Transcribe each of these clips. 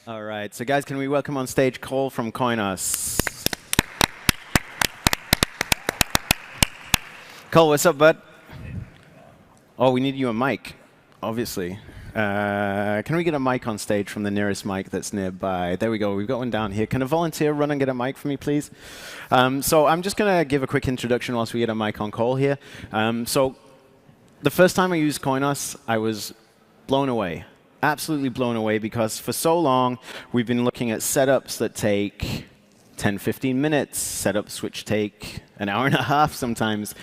All right, so guys, can we welcome on stage Cole from Coinos? Cole, what's up, bud? Oh, we need you a mic, obviously. Can we get a mic on stage from the nearest mic that's nearby? There we go. We've got one down here. Can a volunteer run and get a mic for me, please? So I'm just going to give a quick introduction whilst we get a mic on Cole here. So the first time I used Coinos, I was blown away. Absolutely blown away, because for so long we've been looking at setups that take 10, 15 minutes, setups which take an hour and a half sometimes.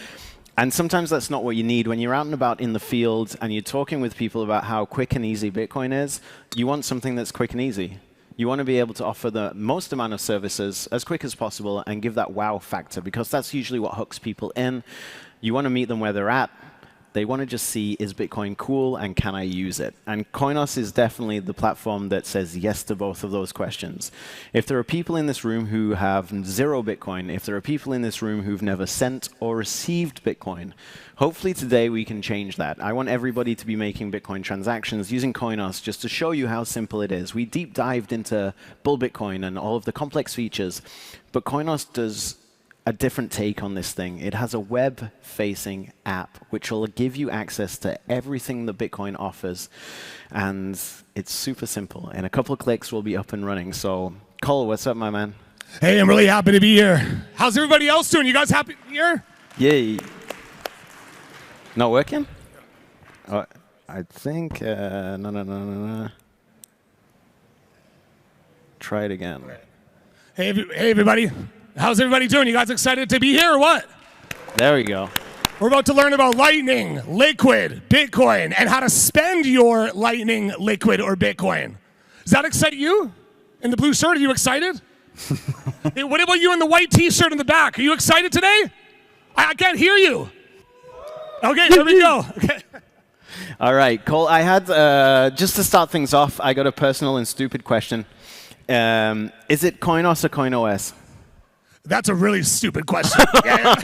And sometimes that's not what you need. When you're out and about in the field and you're talking with people about how quick and easy Bitcoin is, you want something that's quick and easy. You want to be able to offer the most amount of services as quick as possible and give that wow factor, because that's usually what hooks people in. You want to meet them where they're at. They want to just see, is Bitcoin cool and can I use it? And Coinos is definitely the platform that says yes to both of those questions. If there are people in this room who have zero Bitcoin, if there are people in this room who've never sent or received Bitcoin, hopefully today we can change that. I want everybody to be making Bitcoin transactions using Coinos just to show you how simple it is. We deep dived into Bull Bitcoin and all of the complex features, but Coinos does a different take on this thing. It has a web-facing app which will give you access to everything that Bitcoin offers, and it's super simple. In a couple of clicks, we'll be up and running. So, Cole, what's up, my man? Hey, I'm really happy to be here. How's everybody else doing? You guys happy to be here? Yay. Not working? Oh, I think, no. Try it again. Hey, everybody. How's everybody doing? You guys excited to be here or what? There we go. We're about to learn about Lightning, Liquid, Bitcoin, and how to spend your Lightning, Liquid, or Bitcoin. Does that excite you? In the blue shirt, are you excited? Hey, what about you in the white t-shirt in the back? Are you excited today? I can't hear you. Okay, there we go. Okay. All right, Cole, I had, just to start things off, I got a personal and stupid question. Is it Coinos or Coinos? That's a really stupid question. I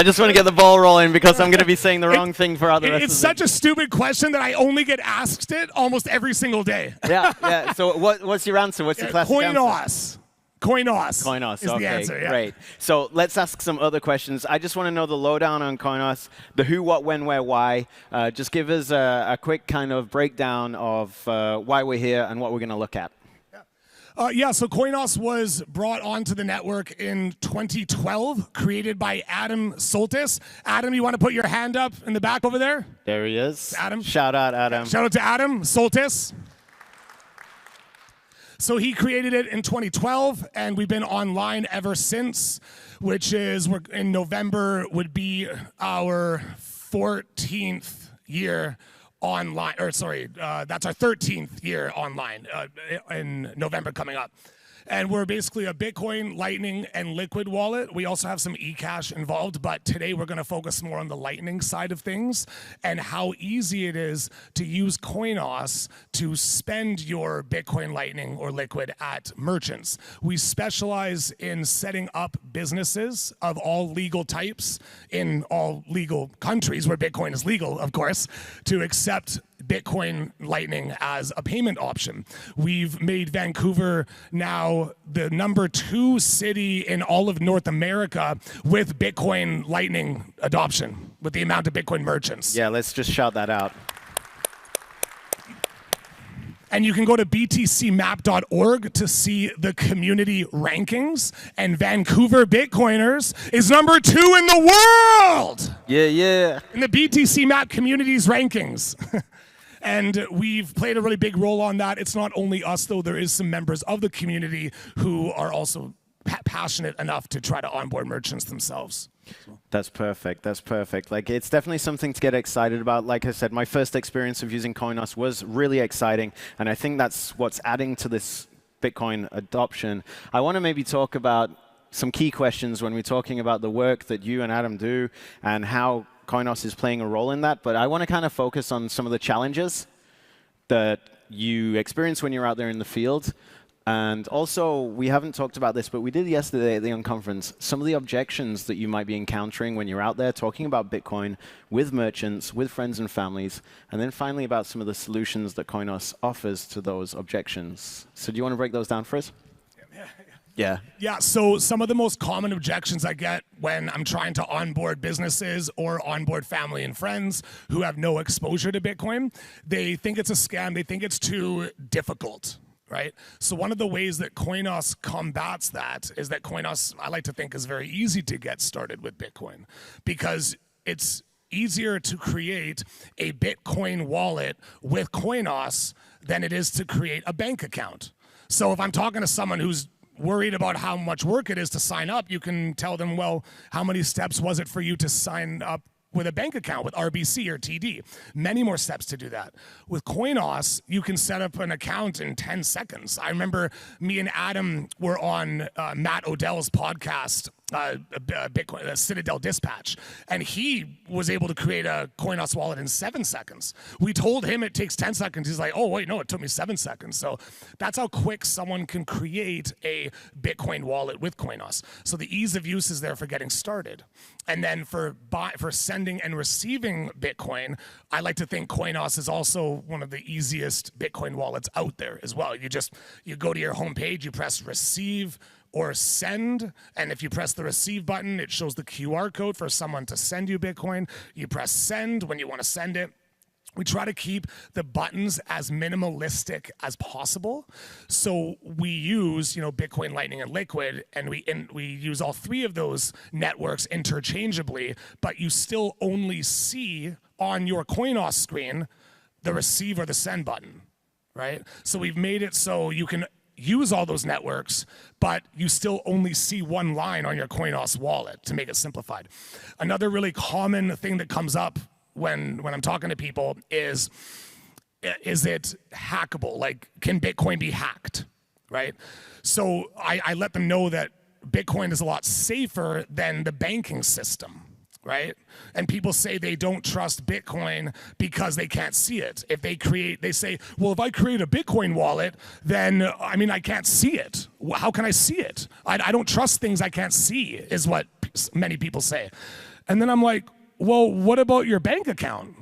just want to get the ball rolling because I'm going to be saying the wrong thing for other. It's such a stupid question that I only get asked it almost every single day. Yeah. So what's your answer? What's your classic answer? Coinos is okay, the answer. Yeah. Great. So let's ask some other questions. I just want to know the lowdown on Coinos, the who, what, when, where, why. Just give us a quick kind of breakdown of why we're here and what we're going to look at. So Coinos was brought onto the network in 2012, created by Adam Soltis. Adam, you want to put your hand up in the back over there? There he is. Adam. Shout out, Adam. Shout out to Adam Soltis. So he created it in 2012, and we've been online ever since, which is, in November would be our 14th year online, that's our 13th year online in November coming up. And we're basically a Bitcoin, Lightning, and Liquid wallet. We also have some eCash involved, but today we're going to focus more on the Lightning side of things and how easy it is to use Coinos to spend your Bitcoin, Lightning, or Liquid at merchants. We specialize in setting up businesses of all legal types in all legal countries where Bitcoin is legal, of course, to accept Bitcoin Lightning as a payment option. We've made Vancouver now the #2 city in all of North America with Bitcoin Lightning adoption, with the amount of Bitcoin merchants. Yeah, let's just shout that out. And you can go to btcmap.org to see the community rankings. And Vancouver Bitcoiners is #2 in the world. Yeah. In the BTC Map communities rankings. And we've played a really big role on that. It's not only us, though. There is some members of the community who are also passionate enough to try to onboard merchants themselves. That's perfect. That's perfect. Like, it's definitely something to get excited about. Like I said, my first experience of using Coinos was really exciting, and I think that's what's adding to this Bitcoin adoption. I want to maybe talk about some key questions when we're talking about the work that you and Adam do and how Coinos is playing a role in that, but I want to kind of focus on some of the challenges that you experience when you're out there in the field. And also, we haven't talked about this, but we did yesterday at the Unconference, some of the objections that you might be encountering when you're out there talking about Bitcoin with merchants, with friends and families, and then finally about some of the solutions that Coinos offers to those objections. So do you want to break those down for us? Yeah. Yeah, so some of the most common objections I get when I'm trying to onboard businesses or onboard family and friends who have no exposure to Bitcoin, they think it's a scam, they think it's too difficult. Right? So one of the ways that Coinos combats that is that Coinos, I like to think, is very easy to get started with Bitcoin because it's easier to create a Bitcoin wallet with Coinos than it is to create a bank account. So if I'm talking to someone who's worried about how much work it is to sign up, you can tell them, well, how many steps was it for you to sign up with a bank account with RBC or TD? Many more steps to do that. With Coinos, you can set up an account in 10 seconds. I remember me and Adam were on Matt Odell's podcast, Bitcoin, Citadel Dispatch, and he was able to create a Coinos wallet in 7 seconds. We told him it takes 10 seconds. He's like, oh, wait, no, it took me 7 seconds. So that's how quick someone can create a Bitcoin wallet with Coinos. So the ease of use is there for getting started. And then for sending and receiving Bitcoin, I like to think Coinos is also one of the easiest Bitcoin wallets out there as well. You go to your homepage, you press receive or send, and if you press the receive button, it shows the QR code for someone to send you Bitcoin. You press send when you want to send it. We try to keep the buttons as minimalistic as possible. So we use, Bitcoin, Lightning, and Liquid, and we use all three of those networks interchangeably, but you still only see on your Coinos screen the receive or the send button, right? So we've made it so you can use all those networks, but you still only see one line on your Coinos wallet to make it simplified. Another really common thing that comes up when I'm talking to people is it hackable? Like, can Bitcoin be hacked, right? So I let them know that Bitcoin is a lot safer than the banking system, right? And people say they don't trust Bitcoin because they can't see it. They say, well, if I create a Bitcoin wallet, then, I can't see it. How can I see it? I don't trust things I can't see, is what many people say. And then I'm like, well, what about your bank account?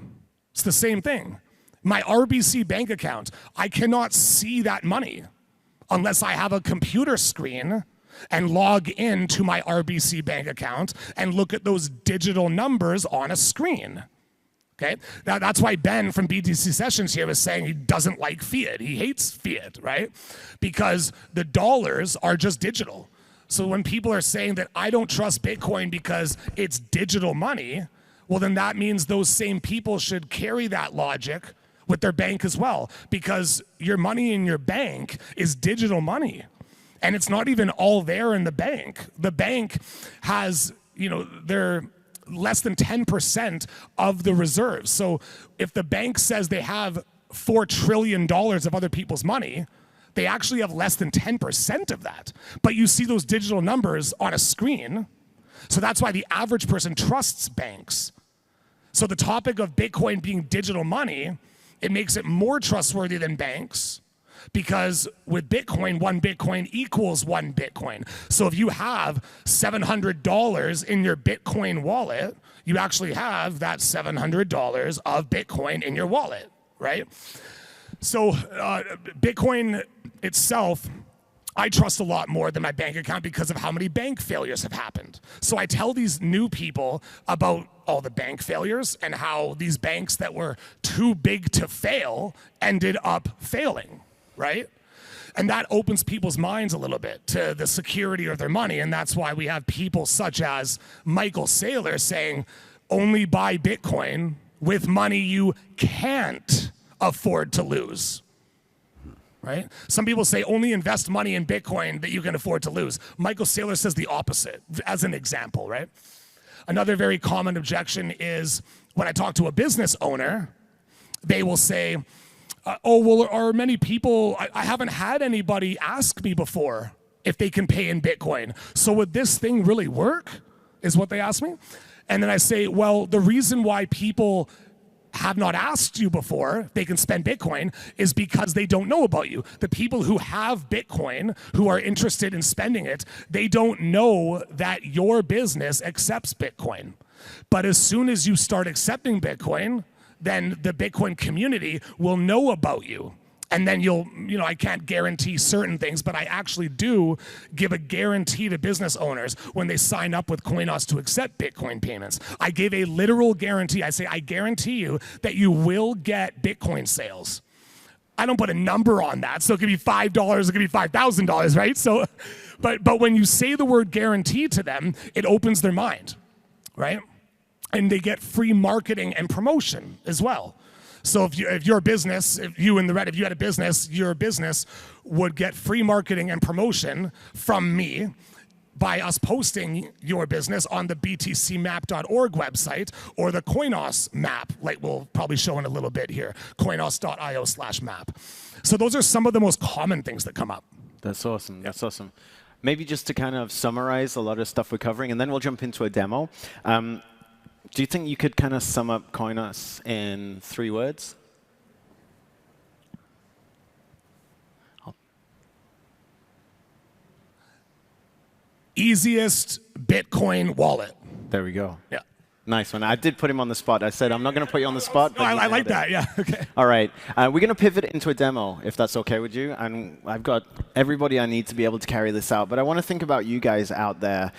It's the same thing. My RBC bank account, I cannot see that money unless I have a computer screen and log into my RBC bank account and look at those digital numbers on a screen. Okay? Now, that's why Ben from BTC Sessions here was saying he doesn't like fiat. He hates fiat, right? Because the dollars are just digital. So when people are saying that I don't trust Bitcoin because it's digital money, well, then that means those same people should carry that logic with their bank as well, because your money in your bank is digital money. And it's not even all there in the bank. The bank has, they're less than 10% of the reserves. So if the bank says they have $4 trillion of other people's money, they actually have less than 10% of that. But you see those digital numbers on a screen. So that's why the average person trusts banks. So the topic of Bitcoin being digital money, it makes it more trustworthy than banks, because with Bitcoin, 1 Bitcoin equals 1 Bitcoin. So if you have $700 in your Bitcoin wallet, you actually have that $700 of Bitcoin in your wallet, right? So Bitcoin itself, I trust a lot more than my bank account because of how many bank failures have happened. So I tell these new people about all the bank failures and how these banks that were too big to fail ended up failing, right? And that opens people's minds a little bit to the security of their money. And that's why we have people such as Michael Saylor saying, only buy Bitcoin with money you can't afford to lose. Right? Some people say only invest money in Bitcoin that you can afford to lose. Michael Saylor says the opposite, as an example, right? Another very common objection is when I talk to a business owner, they will say, oh, well, are many people, I haven't had anybody ask me before if they can pay in Bitcoin. So would this thing really work, is what they ask me. And then I say, well, the reason why people have not asked you before they can spend Bitcoin is because they don't know about you. The people who have Bitcoin, who are interested in spending it, they don't know that your business accepts Bitcoin. But as soon as you start accepting Bitcoin, then the Bitcoin community will know about you. And then I can't guarantee certain things, but I actually do give a guarantee to business owners when they sign up with Coinos to accept Bitcoin payments. I give a literal guarantee. I say, I guarantee you that you will get Bitcoin sales. I don't put a number on that, so it could be $5, it could be $5,000, right? So, but when you say the word guarantee to them, it opens their mind, right? And they get free marketing and promotion as well. So if your business, if you had a business, your business would get free marketing and promotion from me by us posting your business on the btcmap.org website or the Coinos map, like we'll probably show in a little bit here, coinos.io/map. So those are some of the most common things that come up. That's awesome. That's awesome. Maybe just to kind of summarize a lot of stuff we're covering, and then we'll jump into a demo. Do you think you could kind of sum up Coinos in 3 words? Easiest Bitcoin wallet. There we go. Yeah. Nice one. I did put him on the spot. I said I'm not going to put you on the spot. But I like that. Yeah. Okay. All right. We're going to pivot into a demo, if that's OK with you. And I've got everybody I need to be able to carry this out. But I want to think about you guys out there.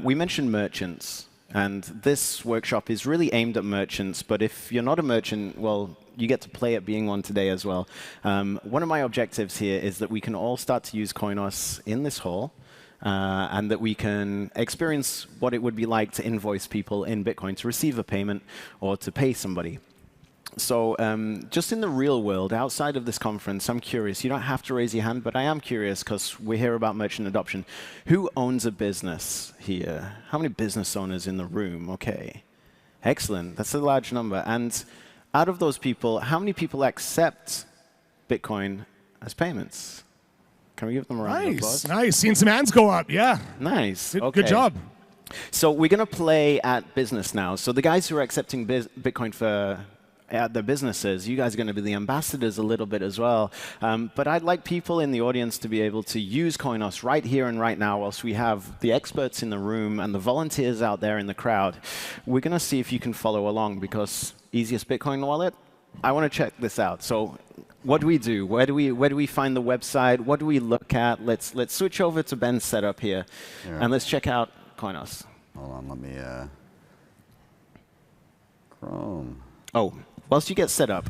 We mentioned merchants. And this workshop is really aimed at merchants. But if you're not a merchant, well, you get to play at being one today as well. One of my objectives here is that we can all start to use Coinos in this hall. And that we can experience what it would be like to invoice people in Bitcoin, to receive a payment or to pay somebody. So just in the real world, outside of this conference, I'm curious. You don't have to raise your hand, but I am curious because we hear about merchant adoption. Who owns a business here? How many business owners in the room? OK. Excellent. That's a large number. And out of those people, how many people accept Bitcoin as payments? Can we give them a round of applause? Nice. Seen some hands go up. Yeah. Nice. Good job. So we're going to play at business now. So the guys who are accepting Bitcoin for at their businesses, you guys are going to be the ambassadors a little bit as well. But I'd like people in the audience to be able to use Coinos right here and right now whilst we have the experts in the room and the volunteers out there in the crowd. We're going to see if you can follow along because easiest Bitcoin wallet, I want to check this out. So what do we do? Where do we find the website? What do we look at? Let's switch over to Ben's setup here, and let's check out Coinos. Hold on, let me Chrome. Oh, whilst you get set up,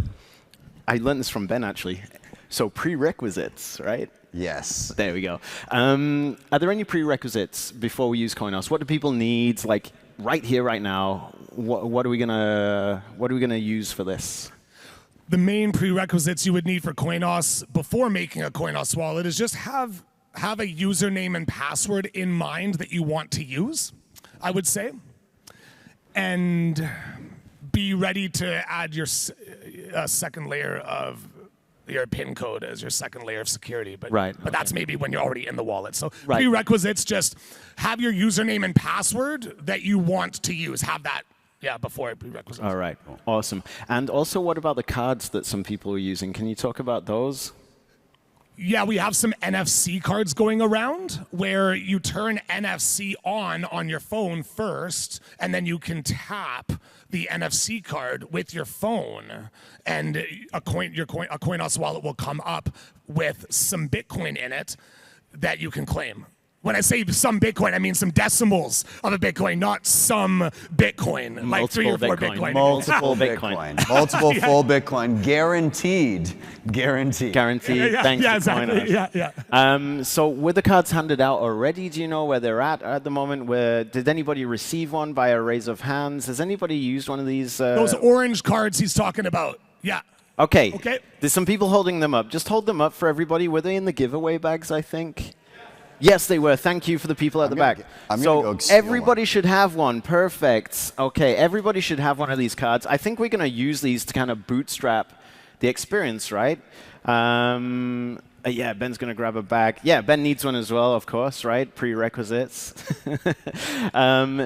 I learned this from Ben actually. So prerequisites, right? Yes. There we go. Are there any prerequisites before we use Coinos? What do people need, like right here, right now? What are we gonna use for this? The main prerequisites you would need for Coinos before making a Coinos wallet is just have a username and password in mind that you want to use, I would say. And be ready to add your second layer of your PIN code as your second layer of security. But, but that's maybe when you're already in the wallet. So prerequisites, just have your username and password that you want to use. Have that. Yeah, before prerequisites. All right, awesome. And also, what about the cards that some people are using? Can you talk about those? Yeah, we have some NFC cards going around where you turn NFC on your phone first, and then you can tap the NFC card with your phone, and a Coinos wallet will come up with some Bitcoin in it that you can claim. When I say some Bitcoin, I mean some decimals of a Bitcoin, not some Bitcoin, like 3 or 4 Bitcoin. Multiple Bitcoin. Multiple full Bitcoin. Guaranteed. Guaranteed. Guaranteed. Thanks to exactly. Coinos. So were the cards handed out already? Do you know where they're at the moment? Did anybody receive one by a raise of hands? Has anybody used one of these? Those orange cards he's talking about. Yeah. Okay. There's some people holding them up. Just hold them up for everybody. Were they in the giveaway bags, I think? Yes, they were. Thank you for the people at the back. So everybody should have one. Perfect. OK, everybody should have one of these cards. I think we're going to use these to kind of bootstrap the experience, right? Yeah, Ben's going to grab a bag. Yeah, Ben needs one as well, of course, right? Prerequisites.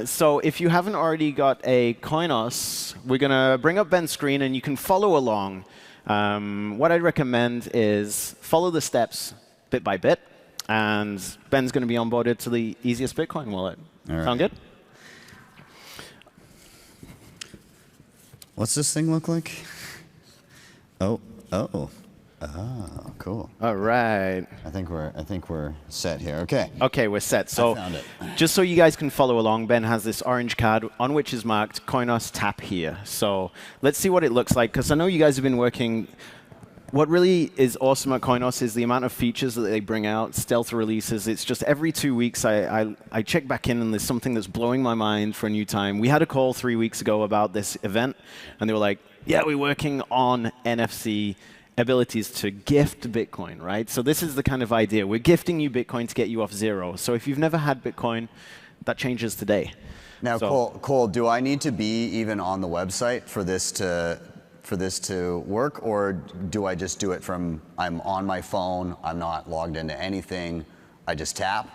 So if you haven't already got a Coinos, we're going to bring up Ben's screen, and you can follow along. What I'd recommend is follow the steps bit by bit, and Ben's going to be onboarded to the easiest Bitcoin wallet. All Sound good? What's this thing look like? Oh, cool. All right. I think we're set here. Okay. Okay, we're set. So found it. just so you guys can follow along, Ben has this orange card on which is marked Coinos tap here. So let's see what it looks like, because I know you guys have been working. What really is awesome at Coinos is the amount of features that they bring out, stealth releases. It's just every 2 weeks I check back in, and there's something that's blowing my mind for a new time. We had a call 3 weeks ago about this event, and they were like, yeah, we're working on NFC abilities to gift Bitcoin, right? So this is the kind of idea. We're gifting you Bitcoin to get you off zero. So if you've never had Bitcoin, that changes today. Now, So- Cole, do I need to be even on the website for this to work, or do I just do it from, I'm on my phone, I'm not logged into anything, I just tap?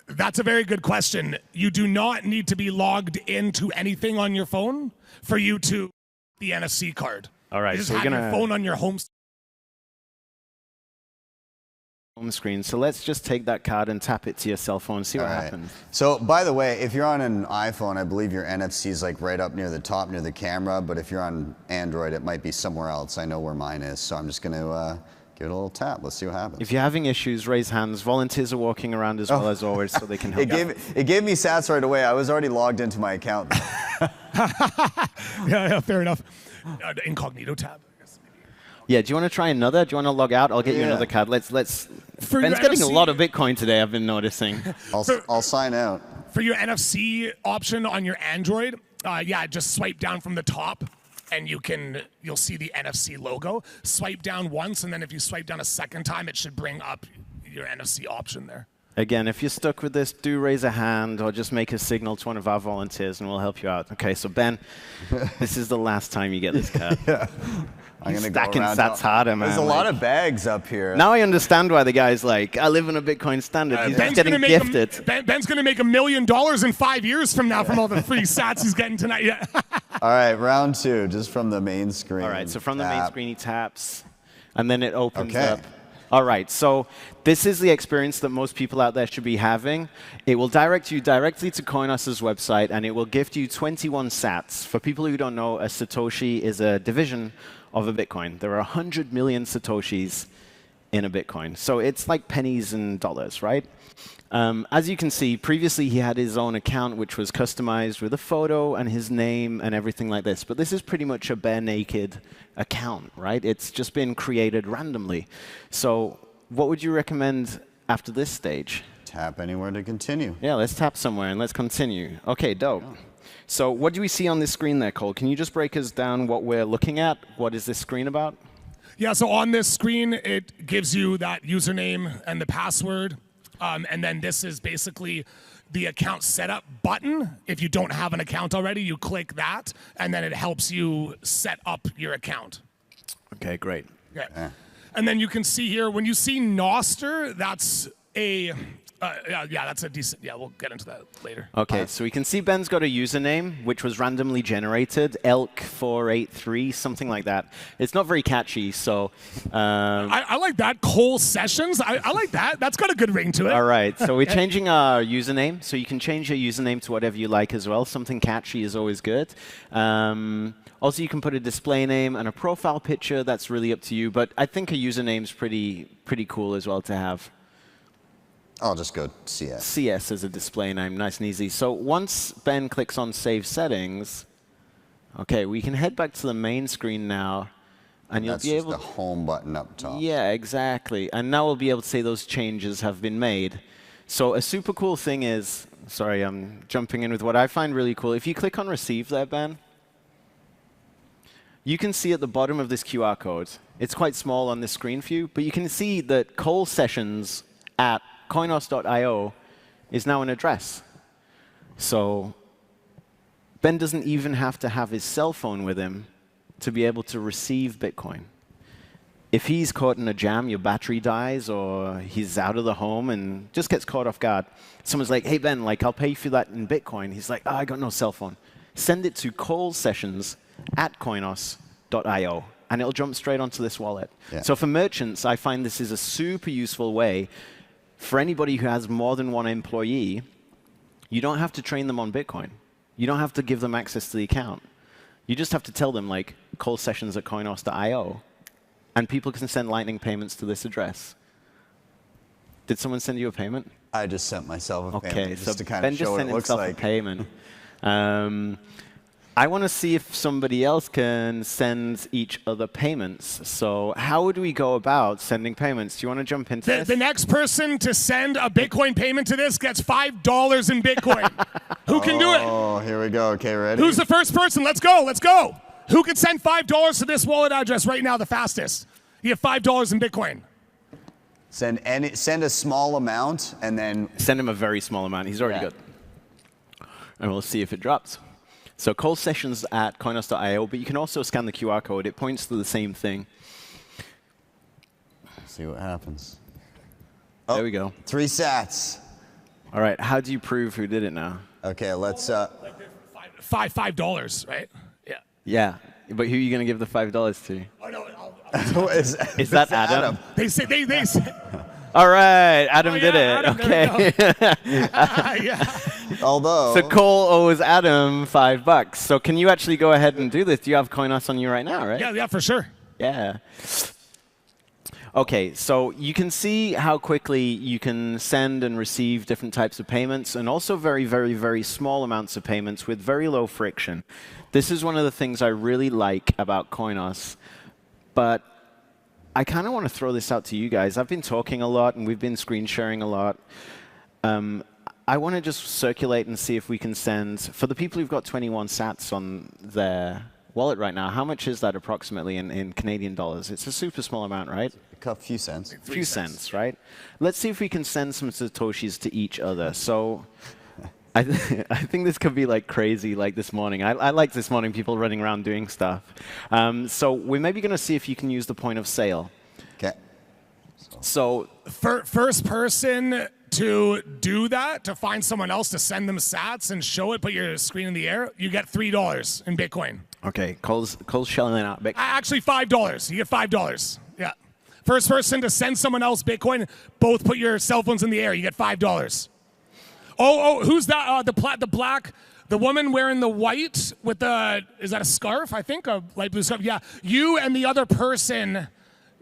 That's a very good question. You do not need to be logged into anything on your phone for you to the NFC card. All right, You just so we're have your gonna phone on your home. home screen. So let's just take that card and tap it to your cell phone, see what All right. happens. So, by the way, if you're on an iPhone, I believe your NFC is like right up near the top, near the camera. But if you're on Android, it might be somewhere else. I know where mine is, so I'm just going to give it a little tap. Let's see what happens. If you're having issues, raise hands. Volunteers are walking around as well as always, so they can help. It gave me sats right away. I was already logged into my account. Yeah, fair enough. The incognito tab. Yeah, do you want to try another? Do you want to log out? I'll get you another card. Let's. For Ben's your getting a NFC lot of Bitcoin today, I've been noticing. I'll sign out. For your NFC option on your Android, yeah, just swipe down from the top, and you'll see the NFC logo. Swipe down once, and then if you swipe down a second time, it should bring up your NFC option there. Again, if you're stuck with this, do raise a hand or just make a signal to one of our volunteers, and we'll help you out. Okay, so Ben, this is the last time you get this card. I'm going to go Stacking around. sats harder, man. There's a lot of bags up here. Now I understand why the guy's like, I live in a Bitcoin standard. He's just getting gifted. Ben's going to make $1 million in 5 years from now from all the free sats he's getting tonight. Yeah. All right, round two, just from the main screen. All right, so from the main Tap. screen, he taps, and then it opens Okay. up. All right, so this is the experience that most people out there should be having. It will direct you directly to Coinos' website, and it will gift you 21 sats. For people who don't know, a Satoshi is a division of a Bitcoin. There are 100 million Satoshis in a Bitcoin. So it's like pennies and dollars, right? As you can see, previously he had his own account, which was customized with a photo and his name and everything like this. But this is pretty much a bare naked account, right? It's just been created randomly. So what would you recommend after this stage? Tap anywhere to continue. Yeah, let's tap somewhere and let's continue. OK, dope. So what do we see on this screen there, Cole? Can you just break us down what we're looking at? What is this screen about? Yeah, so on this screen, it gives you that username and the password. And then this is basically the account setup button. If you don't have an account already, you click that, and then it helps you set up your account. OK, great. Okay. And then you can see here, when you see Noster, that's a, yeah, that's a decent, yeah, we'll get into that later. OK, so we can see Ben's got a username, which was randomly generated, elk483, something like that. It's not very catchy, so... I like that. Cole Sessions, I like that. That's got a good ring to it. All right, so we're changing our username, so you can change your username to whatever you like as well. Something catchy is always good. Also, you can put a display name and a profile picture. That's really up to you, but I think a username's pretty cool as well to have. I'll just go CS. CS as a display name, nice and easy. So once Ben clicks on Save Settings, OK, we can head back to the main screen now, and you'll That's be just able the home button up top. Yeah, exactly. And now we'll be able to say those changes have been made. So a super cool thing is, sorry, I'm jumping in with what I find really cool. If you click on Receive there, Ben, you can see at the bottom of this QR code, it's quite small on this screen view, but you can see that Cole Sessions at Coinos.io is now an address. So Ben doesn't even have to have his cell phone with him to be able to receive Bitcoin. if he's caught in a jam, your battery dies, or he's out of the home and just gets caught off guard, someone's like, hey, Ben, like, I'll pay for that in Bitcoin. He's like, oh, I got no cell phone. Send it to callsessions@coinos.io, and it'll jump straight onto this wallet. Yeah. So for merchants, I find this is a super useful way. For anybody who has more than one employee, you don't have to train them on Bitcoin. You don't have to give them access to the account. You just have to tell them, like, call sessions@coinos.io, and people can send Lightning payments to this address. Did someone send you a payment? I just sent myself a payment So just to kind Ben of just show what sent it looks himself like. a payment. I want to see if somebody else can send each other payments. So how would we go about sending payments? Do you want to jump into this? The next person to send a Bitcoin payment to this gets $5 in Bitcoin. Who can do it? Oh, here we go. Okay, ready? Who's the first person? Let's go. Let's go. Who can send $5 to this wallet address right now the fastest? You get $5 in Bitcoin. Send a small amount and then Send him a very small amount. He's already Yeah. got. And we'll see if it drops. So call sessions@coinos.io, but you can also scan the QR code. It points to the same thing. see what happens. There we go. 3 sats. All right, how do you prove who did it now? Okay, let's. $5, right? Yeah. Yeah, but who are you going to give the $5 to? Oh, no, Is that Adam? they say. All right, Adam Oh, did yeah, it. Adam, there we Okay. Yeah. Although. So Cole owes Adam $5. So can you actually go ahead and do this? Do you have Coinos on you right now, right? Yeah, for sure. Yeah. Okay, so you can see how quickly you can send and receive different types of payments, and also very, very, very small amounts of payments with very low friction. This is one of the things I really like about Coinos, but I kind of want to throw this out to you guys. I've been talking a lot, and we've been screen sharing a lot. I want to just circulate and see if we can send, for the people who've got 21 sats on their wallet right now, how much is that approximately in Canadian dollars? It's a super small amount, right? A few cents. A few cents, right? Let's see if we can send some Satoshis to each other. So I think this could be like crazy like this morning. I like this morning people running around doing stuff. So we're maybe going to see if you can use the point of sale. Okay. So First person to do that, to find someone else to send them sats and show it, put your screen in the air, you get $3 in Bitcoin. okay, Cole's shelling out Bitcoin. Actually, $5. You get $5. Yeah. First person to send someone else Bitcoin, both put your cell phones in the air. You get $5. Oh, who's that? The woman wearing the white with the, is that a scarf? I think a light blue scarf. Yeah. You and the other person,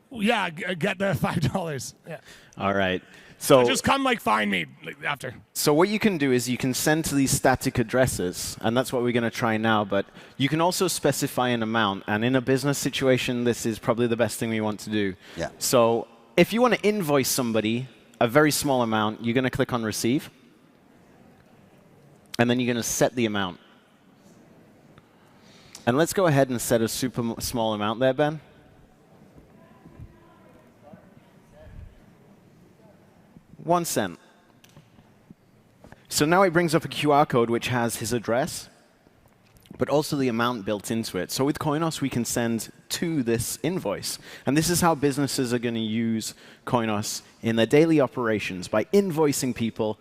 yeah, get the $5. Yeah. All right. So Just come find me after. So what you can do is you can send to these static addresses, and that's what we're going to try now, but you can also specify an amount, and in a business situation, this is probably the best thing we want to do. Yeah. So if you want to invoice somebody a very small amount, you're going to click on Receive, and then you're going to set the amount. And let's go ahead and set a super small amount there, Ben. $0.01. So now it brings up a QR code which has his address, but also the amount built into it. So with Coinos, we can send to this invoice. And this is how businesses are going to use Coinos in their daily operations, by invoicing people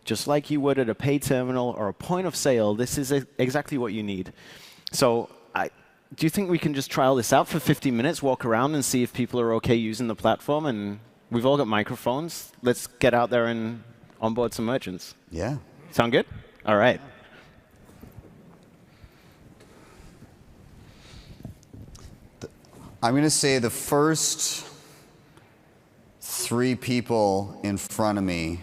just like you would at a pay terminal or a point of sale. This is exactly what you need. So do you think we can just trial this out for 50 minutes, walk around and see if people are OK using the platform? And we've all got microphones. Let's get out there and onboard some merchants. Yeah. Sound good? All right. I'm going to say the first 3 people in front of me,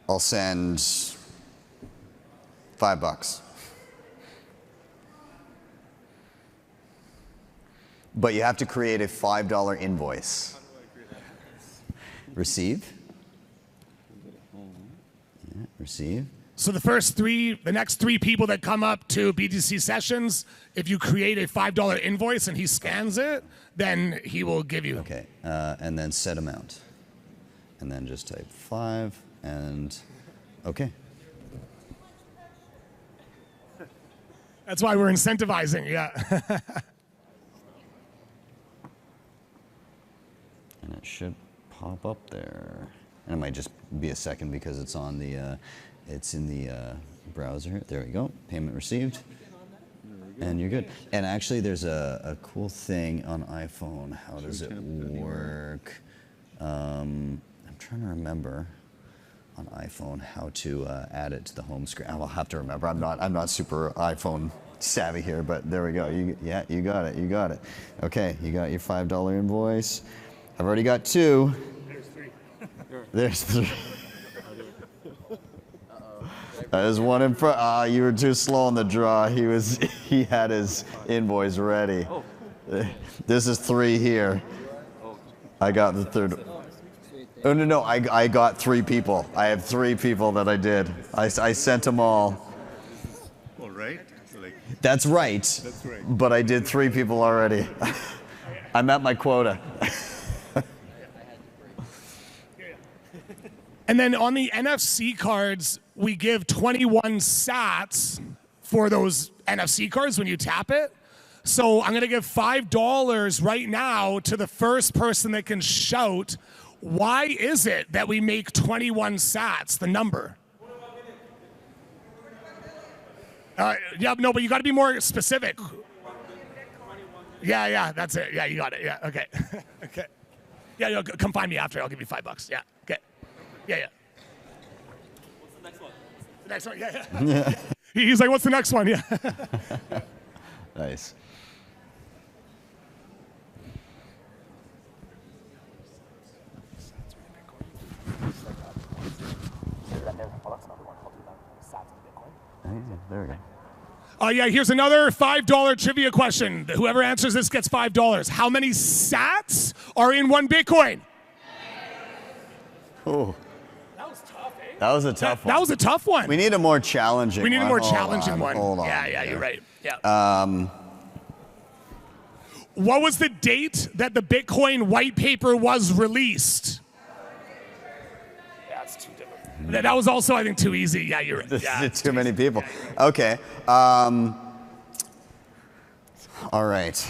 I'll send $5. But you have to create a $5 invoice. Receive. Yeah, receive. So the next 3 people that come up to BTC sessions, if you create a $5 invoice and he scans it, then he will give you. Okay, and then set amount. And then just type 5 and okay. That's why we're incentivizing, yeah. And it should pop up there. And it might just be a second because it's on the, it's in the browser. There we go. Payment received. And you're good. And actually, there's a cool thing on iPhone. How does it work? I'm trying to remember on iPhone how to add it to the home screen. I'll have to remember. I'm not super iPhone savvy here, but there we go. Yeah, you got it. You got it. Okay, you got your $5 invoice. I've already got 2. There's 3. There's 3. There's 1 in front. Ah, you were too slow on the draw. He had his invoice ready. This is 3 here. I got the 3rd. Oh, no, I got 3 people. I have 3 people that I did. I sent them all. All right. That's right. That's right. But I did 3 people already. I'm at my quota. And then on the NFC cards, we give 21 sats for those NFC cards when you tap it. So I'm going to give $5 right now to the first person that can shout, why is it that we make 21 sats the number? Yeah, no, but you got to be more specific. Yeah, that's it. Yeah, you got it. Yeah, okay. Okay. Yeah, come find me after. I'll give you $5. Yeah, okay. Yeah. What's the next one? The next one, yeah. He's like, what's the next one? Yeah. Nice. There we go. Yeah, here's another $5 trivia question. Whoever answers this gets $5. How many sats are in 1 Bitcoin? Oh, That was tough, eh? that was a tough one. That was a tough one. We need a more challenging one. We need a more Hold challenging on, one. Hold on. Yeah, you're right. Yeah. What was the date that the Bitcoin white paper was released? Yeah, it's too difficult. That was also, I think, too easy. Yeah, you're right. This Yeah, is too many easy. people. Yeah, Okay. All right.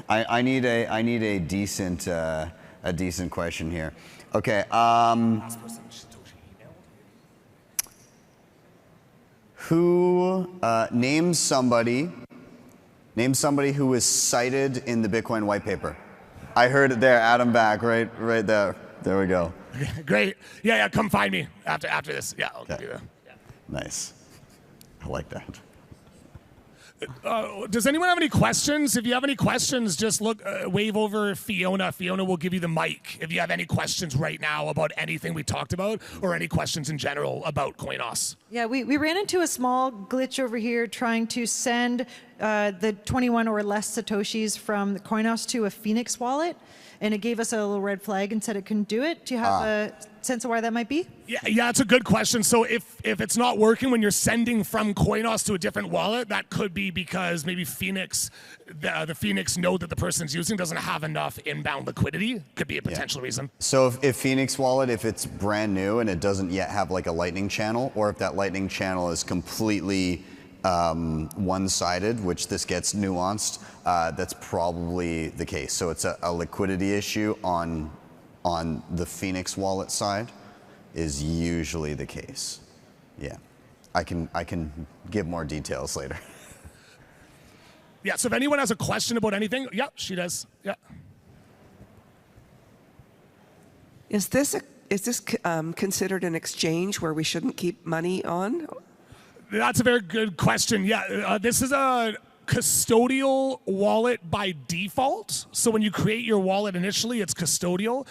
I need a decent question here. Okay. Who name somebody who was cited in the Bitcoin white paper? I heard it there. Adam back right there. There we go. Great. Yeah, come find me after this. Yeah, I'll give you that. Yeah. Nice. I like that. Does anyone have any questions? If you have any questions, just wave over Fiona. Fiona will give you the mic if you have any questions right now about anything we talked about or any questions in general about Coinos. Yeah, we ran into a small glitch over here trying to send the 21 or less Satoshis from the Coinos to a Phoenix wallet, and it gave us a little red flag and said it couldn't do it. Do you have a sense of why that might be? Yeah, it's a good question. So if it's not working when you're sending from Coinos to a different wallet, that could be because maybe Phoenix, the Phoenix node that the person's using doesn't have enough inbound liquidity. Could be a potential reason. So if Phoenix Wallet, if it's brand new and it doesn't yet have like a Lightning channel, or if that Lightning channel is completely one-sided, which this gets nuanced, that's probably the case. So it's a liquidity issue on the Phoenix Wallet side is usually the case. Yeah, I can give more details later. Yeah, so if anyone has a question about anything, yeah, she does. Yeah. Is this considered an exchange where we shouldn't keep money on? That's a very good question. Yeah, this is a custodial wallet by default. So when you create your wallet initially, it's custodial,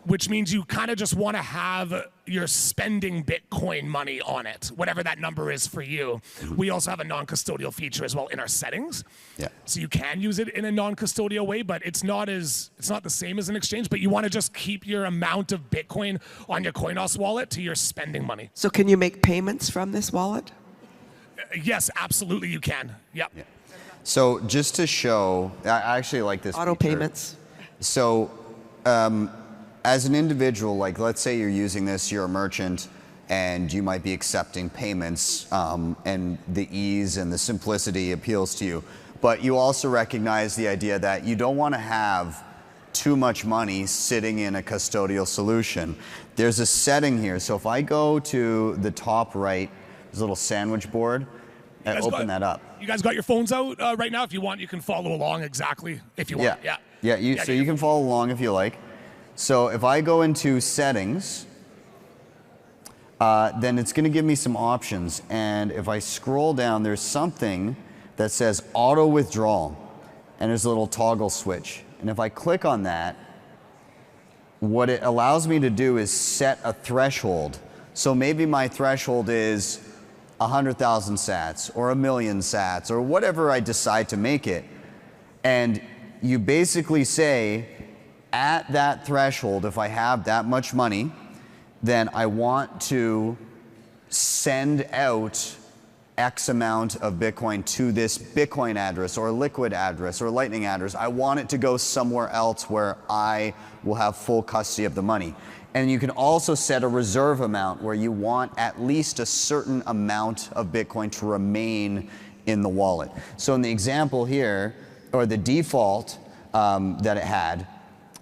which means you kind of just want to have your spending Bitcoin money on it, whatever that number is for you. We also have a non-custodial feature as well in our settings. Yeah. So you can use it in a non-custodial way, but it's not the same as an exchange, but you want to just keep your amount of Bitcoin on your Coinos wallet to your spending money. So can you make payments from this wallet? Yes, absolutely you can. Yep. Yeah. So just to show, I actually like this Auto feature. payments. So as an individual, like let's say you're using this, you're a merchant, and you might be accepting payments, and the ease and the simplicity appeals to you. But you also recognize the idea that you don't want to have too much money sitting in a custodial solution. There's a setting here. So if I go to the top right, there's a little sandwich board, and open that up. You guys got your phones out right now? If you want, you can follow along exactly if you want. Yeah. So you can follow along if you like. So if I go into settings, then it's going to give me some options. And if I scroll down, there's something that says auto withdrawal. And there's a little toggle switch. And if I click on that, what it allows me to do is set a threshold. So maybe my threshold is 100,000 sats or 1,000,000 sats or whatever I decide to make it. And you basically say, at that threshold, if I have that much money, then I want to send out X amount of Bitcoin to this Bitcoin address or Liquid address or Lightning address. I want it to go somewhere else where I will have full custody of the money. And you can also set a reserve amount where you want at least a certain amount of Bitcoin to remain in the wallet. So in the example here, or the default that it had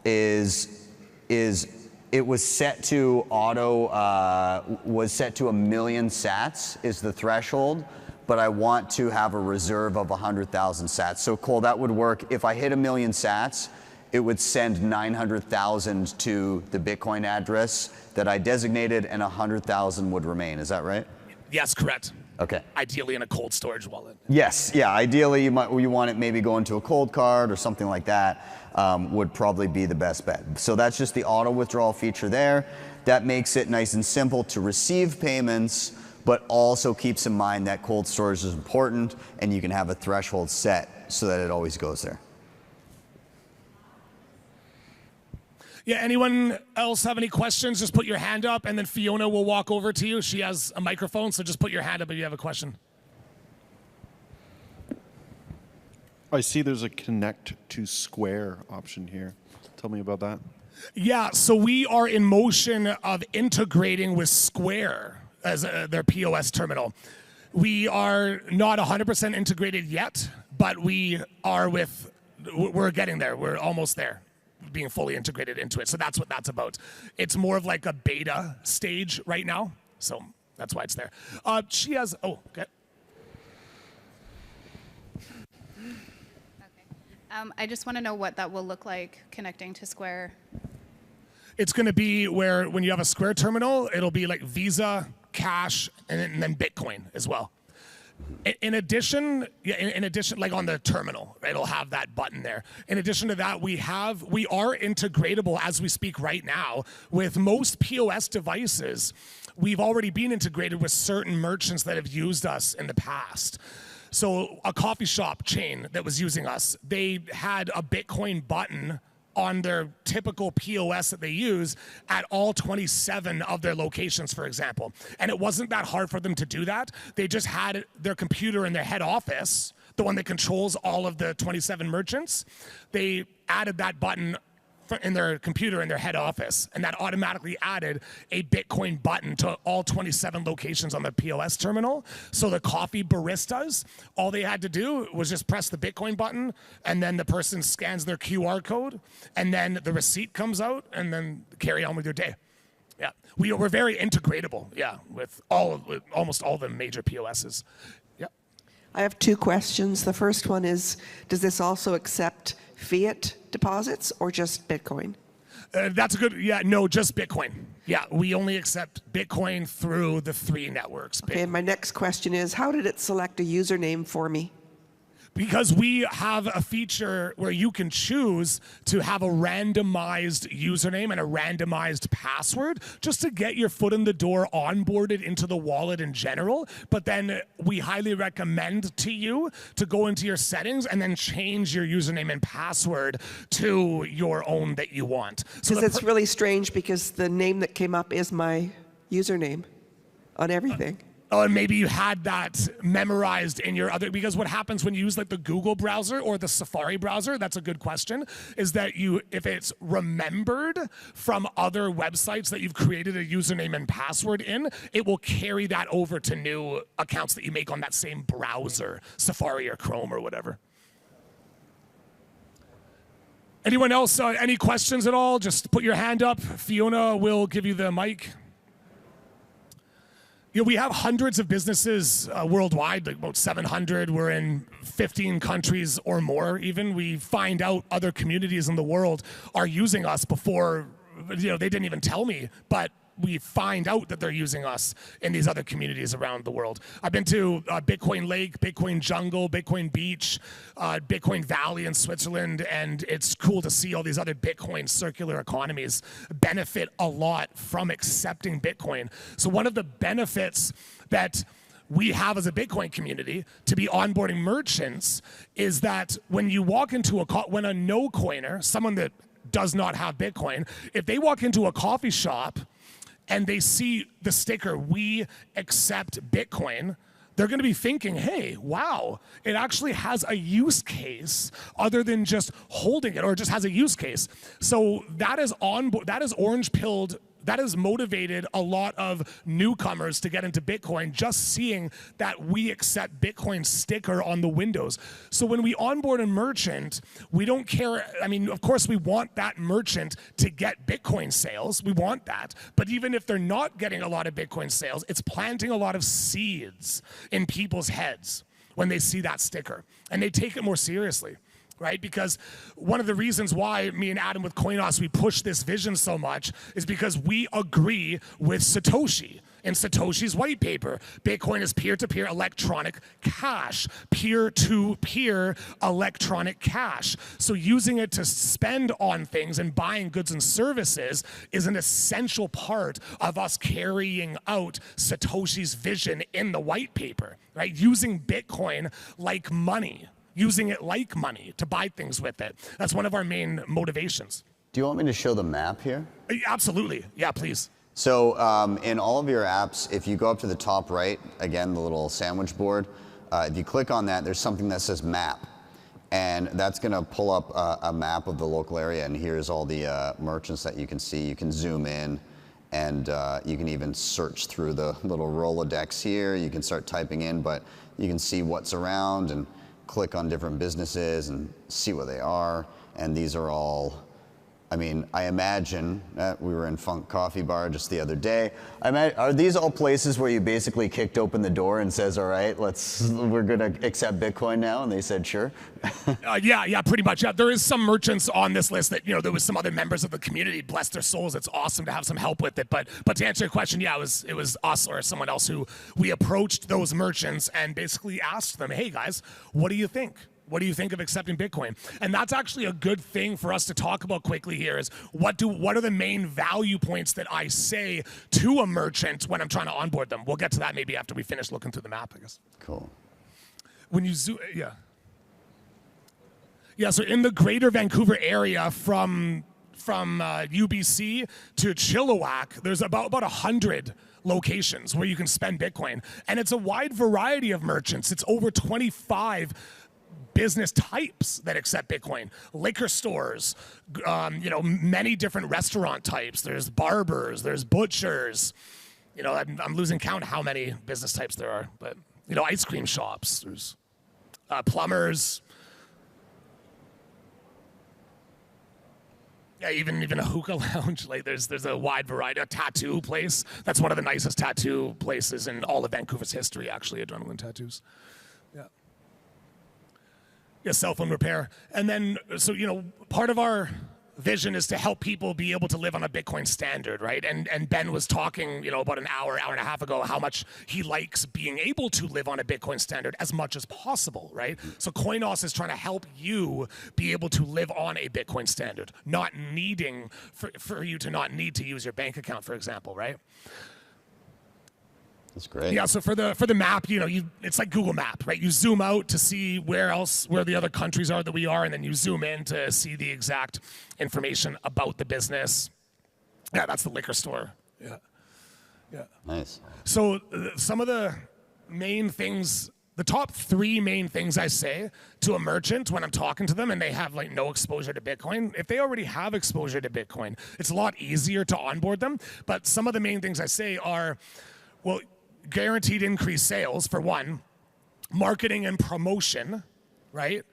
is it was set to was set to 1,000,000 sats is the threshold, but I want to have a reserve of 100,000 sats. So Cole, that would work. If I hit 1,000,000 sats, it would send 900,000 to the Bitcoin address that I designated, and 100,000 would remain. Is that right? Yes, correct. Okay. Ideally in a cold storage wallet. Yes, yeah. Ideally, you want it maybe going to a cold card or something like that. Would probably be the best bet. So that's just the auto withdrawal feature there. That makes it nice and simple to receive payments, but also keeps in mind that cold storage is important, and you can have a threshold set so that it always goes there. Yeah, anyone else have any questions? Just put your hand up, and then Fiona will walk over to you. She has a microphone, so just put your hand up if you have a question. I see there's a connect to Square option here. Tell me about that. Yeah, so we are in motion of integrating with Square as their POS terminal. We are not 100% integrated yet, but we're getting there. We're almost there, being fully integrated into it. So that's what that's about. It's more of like a beta stage right now. So that's why it's there. She has, okay. I just want to know what that will look like connecting to Square. It's going to be where when you have a Square terminal, it'll be like Visa, cash, and then Bitcoin as well. In addition, like on the terminal, it'll have that button there. In addition to that, we are integratable as we speak right now with most POS devices. We've already been integrated with certain merchants that have used us in the past. So a coffee shop chain that was using us, they had a Bitcoin button on their typical POS that they use at all 27 of their locations, for example. And it wasn't that hard for them to do that. They just had their computer in their head office, the one that controls all of the 27 merchants. They added that button in their computer in their head office, and that automatically added a Bitcoin button to all 27 locations on the POS terminal. So the coffee baristas, all they had to do was just press the Bitcoin button, and then the person scans their QR code, and then the receipt comes out, and then carry on with your day. Yeah, we're very integratable, with almost all the major POSs. Yeah. I have two questions. The first one is, does this also accept fiat deposits or just Bitcoin? That's a good, no, just Bitcoin. Yeah, we only accept Bitcoin through the 3 networks. Okay, and my next question is, how did it select a username for me? Because we have a feature where you can choose to have a randomized username and a randomized password just to get your foot in the door, onboarded into the wallet in general. But then we highly recommend to you to go into your settings and then change your username and password to your own that you want. So it's really strange because the name that came up is my username on everything. And maybe you had that memorized in your other, because what happens when you use like the Google browser or the Safari browser, that's a good question, is that if it's remembered from other websites that you've created a username and password in, it will carry that over to new accounts that you make on that same browser, Safari or Chrome or whatever. Anyone else, any questions at all? Just put your hand up. Fiona will give you the mic. You know, we have hundreds of businesses worldwide, like about 700. We're in 15 countries or more even. We find out other communities in the world are using us before, you know, they didn't even tell me, but we find out that they're using us in these other communities around the world. I've been to Bitcoin Lake, Bitcoin Jungle, Bitcoin Beach, Bitcoin Valley in Switzerland, and it's cool to see all these other Bitcoin circular economies benefit a lot from accepting Bitcoin. So one of the benefits that we have as a Bitcoin community to be onboarding merchants is that when you walk into when a no coiner, someone that does not have Bitcoin, if they walk into a coffee shop and they see the sticker, we accept Bitcoin, they're going to be thinking, hey, wow, it actually has a use case other than just holding it, or it just has a use case. So that is orange-pilled. That has motivated a lot of newcomers to get into Bitcoin, just seeing that we accept Bitcoin sticker on the windows. So when we onboard a merchant, we don't care. I mean, of course, we want that merchant to get Bitcoin sales. We want that. But even if they're not getting a lot of Bitcoin sales, it's planting a lot of seeds in people's heads when they see that sticker, and they take it more seriously. Right? Because one of the reasons why me and Adam with Coinos, we push this vision so much is because we agree with Satoshi. In Satoshi's white paper, Bitcoin is peer-to-peer electronic cash, peer-to-peer electronic cash. So using it to spend on things and buying goods and services is an essential part of us carrying out Satoshi's vision in the white paper, right? Using Bitcoin like money. Using it like money to buy things with it. That's one of our main motivations. Do you want me to show the map here? Absolutely. Yeah, please. So in all of your apps, if you go up to the top right, again, the little sandwich board, if you click on that, there's something that says map. And that's going to pull up a map of the local area. And here's all the merchants that you can see. You can zoom in, and you can even search through the little Rolodex here. You can start typing in, but you can see what's around and click on different businesses and see what they are. And these are all, I mean, I imagine, we were in Funk Coffee Bar just the other day. Are these all places where you basically kicked open the door and says, all right, we're gonna accept Bitcoin now? And they said, sure. Yeah, pretty much. Yeah, there is some merchants on this list that, you know, there was some other members of the community, bless their souls. It's awesome to have some help with it. But to answer your question, yeah, it was us or someone else who we approached those merchants and basically asked them, hey guys, what do you think? What do you think of accepting Bitcoin? And that's actually a good thing for us to talk about quickly here is what are the main value points that I say to a merchant when I'm trying to onboard them? We'll get to that maybe after we finish looking through the map, I guess. Cool. When you zoom, yeah. Yeah, so in the greater Vancouver area from UBC to Chilliwack, there's about 100 locations where you can spend Bitcoin. And it's a wide variety of merchants. It's over 25 business types that accept Bitcoin. Liquor stores, you know, many different restaurant types. There's barbers, there's butchers. You know, I'm losing count how many business types there are. But, you know, ice cream shops, there's plumbers. Yeah, even a hookah lounge. Like there's a wide variety. A tattoo place. That's one of the nicest tattoo places in all of Vancouver's history, actually, Adrenaline Tattoos. Yeah, cell phone repair. And then, so, you know, part of our vision is to help people be able to live on a Bitcoin standard, right? And Ben was talking, you know, about an hour and a half ago, how much he likes being able to live on a Bitcoin standard as much as possible, right? So Coinos is trying to help you be able to live on a Bitcoin standard, not needing, for you to not need to use your bank account, for example, right? That's great. Yeah, so for the map, you know, it's like Google Map, right? You zoom out to see where the other countries are that we are, and then you zoom in to see the exact information about the business. Yeah, that's the liquor store. Yeah. Nice. So some of the main things, the top 3 main things I say to a merchant when I'm talking to them and they have like no exposure to Bitcoin, if they already have exposure to Bitcoin, it's a lot easier to onboard them. But some of the main things I say are, well, guaranteed increased sales, for one, marketing and promotion, right?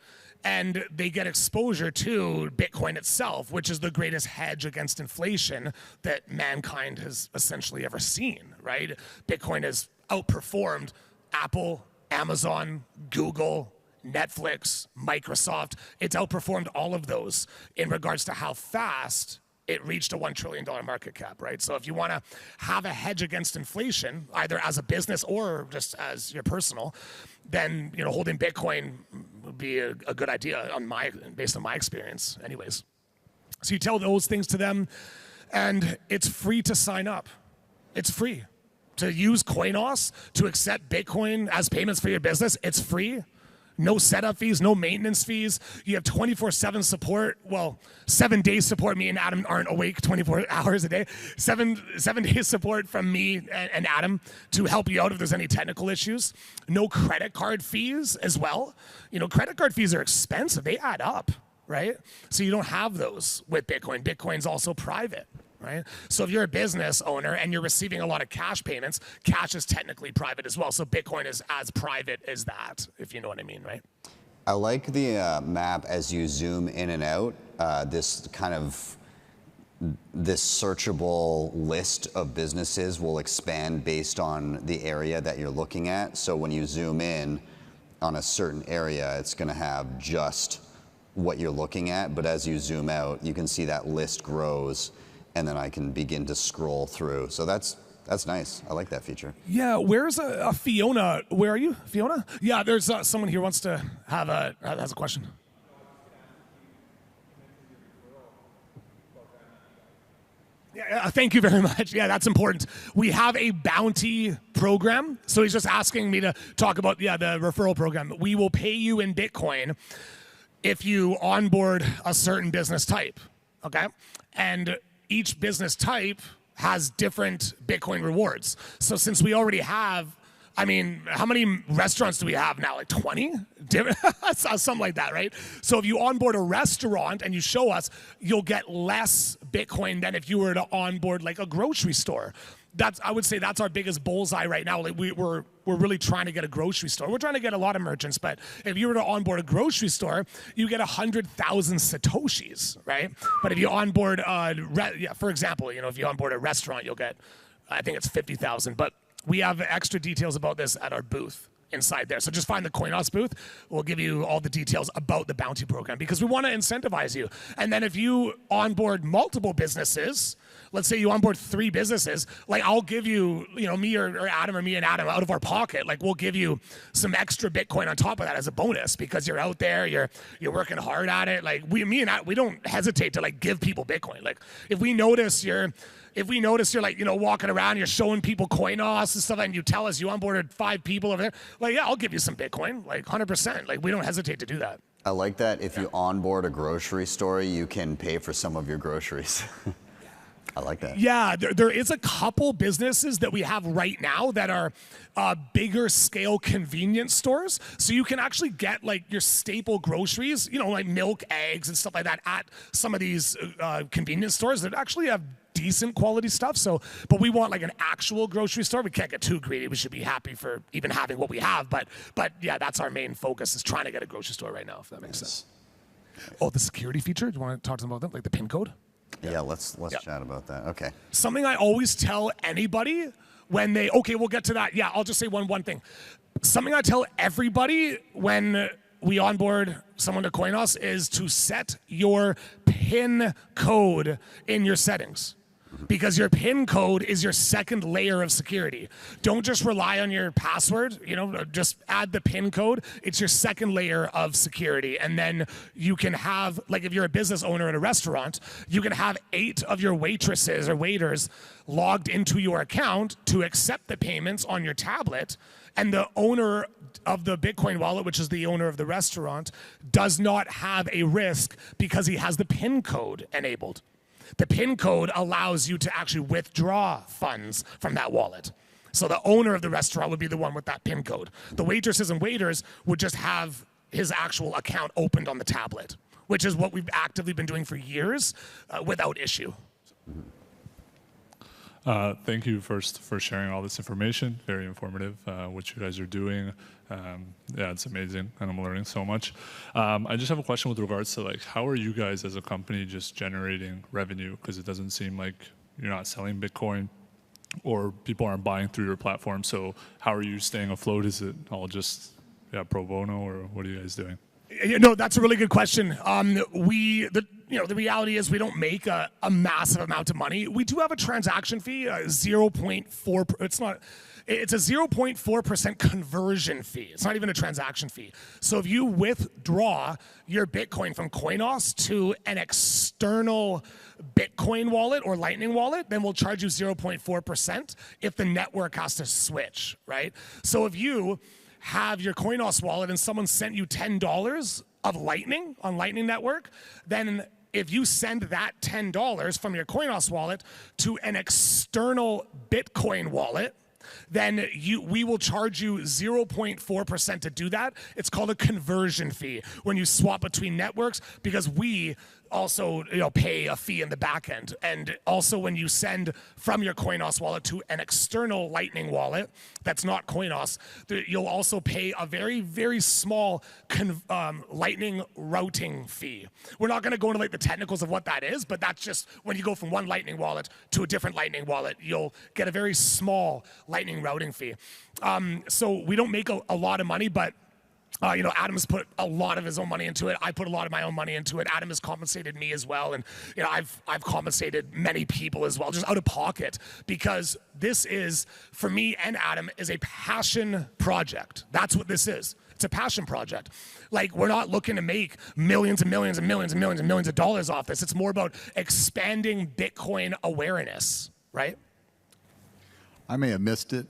and they get exposure to Bitcoin itself, which is the greatest hedge against inflation that mankind has essentially ever seen, right? Bitcoin has outperformed Apple, Amazon, Google, Netflix, Microsoft. It's outperformed all of those in regards to how fast it reached a $1 trillion market cap, right? So if you want to have a hedge against inflation, either as a business or just as your personal, then holding Bitcoin would be a good idea based on my experience anyways. So you tell those things to them, and it's free to sign up. It's free. To use Coinos, to accept Bitcoin as payments for your business, it's free. No setup fees, no maintenance fees. You have 24/7 support. Well, 7 days support. Me and Adam aren't awake 24 hours a day. Seven days support from me and Adam to help you out if there's any technical issues. No credit card fees as well. Credit card fees are expensive. They add up, right? So you don't have those with Bitcoin. Bitcoin's also private. Right? So if you're a business owner and you're receiving a lot of cash payments, cash is technically private as well. So Bitcoin is as private as that, if you know what I mean, right? I like the map as you zoom in and out. This searchable list of businesses will expand based on the area that you're looking at. So when you zoom in on a certain area, it's going to have just what you're looking at. But as you zoom out, you can see that list grows, and then I can begin to scroll through. So that's nice. I like that feature. Yeah, where's a Fiona? Where are you, Fiona? Yeah, there's someone here wants to has a question. Yeah, thank you very much. Yeah, that's important. We have a bounty program. So he's just asking me to talk about the referral program. We will pay you in Bitcoin if you onboard a certain business type, okay? And each business type has different Bitcoin rewards. So since we already have, how many restaurants do we have now? Like 20? Something like that, right? So if you onboard a restaurant and you show us, you'll get less Bitcoin than if you were to onboard like a grocery store. I would say that's our biggest bullseye right now. Like we're really trying to get a grocery store. We're trying to get a lot of merchants, but if you were to onboard a grocery store, you get 100,000 Satoshis, right? But if you onboard, for example, if you onboard a restaurant, you'll get, I think it's 50,000. But we have extra details about this at our booth inside there. So just find the Coinos booth. We'll give you all the details about the bounty program because we want to incentivize you. And then if you onboard multiple businesses, let's say you onboard 3 businesses, like I'll give you, me or Adam or me and Adam out of our pocket, like we'll give you some extra Bitcoin on top of that as a bonus because you're out there, you're working hard at it. Like we don't hesitate to like give people Bitcoin. Like if we notice you're like, walking around, you're showing people Coinos and stuff, and you tell us you onboarded 5 people over there, like, yeah, I'll give you some Bitcoin, like 100%. Like we don't hesitate to do that. I like that if you onboard a grocery store, you can pay for some of your groceries. I like that. Yeah, there is a couple businesses that we have right now that are bigger scale convenience stores. So you can actually get like your staple groceries, like milk, eggs, and stuff like that at some of these convenience stores that actually have decent quality stuff. But we want like an actual grocery store. We can't get too greedy. We should be happy for even having what we have. But yeah, that's our main focus is trying to get a grocery store right now, if that makes sense. Oh, the security feature. Do you want to talk to them about that, like the PIN code? Yeah, let's chat about that. Okay. Something I always tell anybody when we'll get to that. Yeah, I'll just say one thing. Something I tell everybody when we onboard someone to Coinos is to set your PIN code in your settings. Because your PIN code is your second layer of security. Don't just rely on your password, just add the PIN code. It's your second layer of security. And then you can have, like if you're a business owner at a restaurant, you can have 8 of your waitresses or waiters logged into your account to accept the payments on your tablet. And the owner of the Bitcoin wallet, which is the owner of the restaurant, does not have a risk because he has the PIN code enabled. The PIN code allows you to actually withdraw funds from that wallet. So the owner of the restaurant would be the one with that PIN code. The waitresses and waiters would just have his actual account opened on the tablet, which is what we've actively been doing for years without issue. Thank you first for sharing all this information. Very informative, what you guys are doing. Yeah, it's amazing, and I'm learning so much. I just have a question with regards to like, how are you guys as a company just generating revenue? Because it doesn't seem like you're not selling Bitcoin, or people aren't buying through your platform. So how are you staying afloat? Is it all just pro bono, or what are you guys doing? No, that's a really good question. The reality is we don't make a massive amount of money. We do have a transaction fee, 0.4. It's a 0.4% conversion fee. It's not even a transaction fee. So if you withdraw your Bitcoin from Coinos to an external Bitcoin wallet or Lightning wallet, then we'll charge you 0.4% if the network has to switch, right? So if you have your Coinos wallet and someone sent you $10 of Lightning on Lightning Network, then if you send that $10 from your Coinos wallet to an external Bitcoin wallet, then we will charge you 0.4% to do that. It's called a conversion fee when you swap between networks, because we also pay a fee in the back end. And also when you send from your Coinos wallet to an external Lightning wallet that's not Coinos, you'll also pay a very, very small Lightning routing fee. We're not going to go into like the technicals of what that is, but that's just when you go from one Lightning wallet to a different Lightning wallet, you'll get a very small Lightning routing fee. So we don't make a lot of money, but Adam's put a lot of his own money into it. I put a lot of my own money into it. Adam has compensated me as well, and I've compensated many people as well, just out of pocket, because this is, for me and Adam, is a passion project. That's what this is. It's a passion project. Like, we're not looking to make millions and millions and millions and millions and millions of dollars off this. It's more about expanding Bitcoin awareness, right? I may have missed it.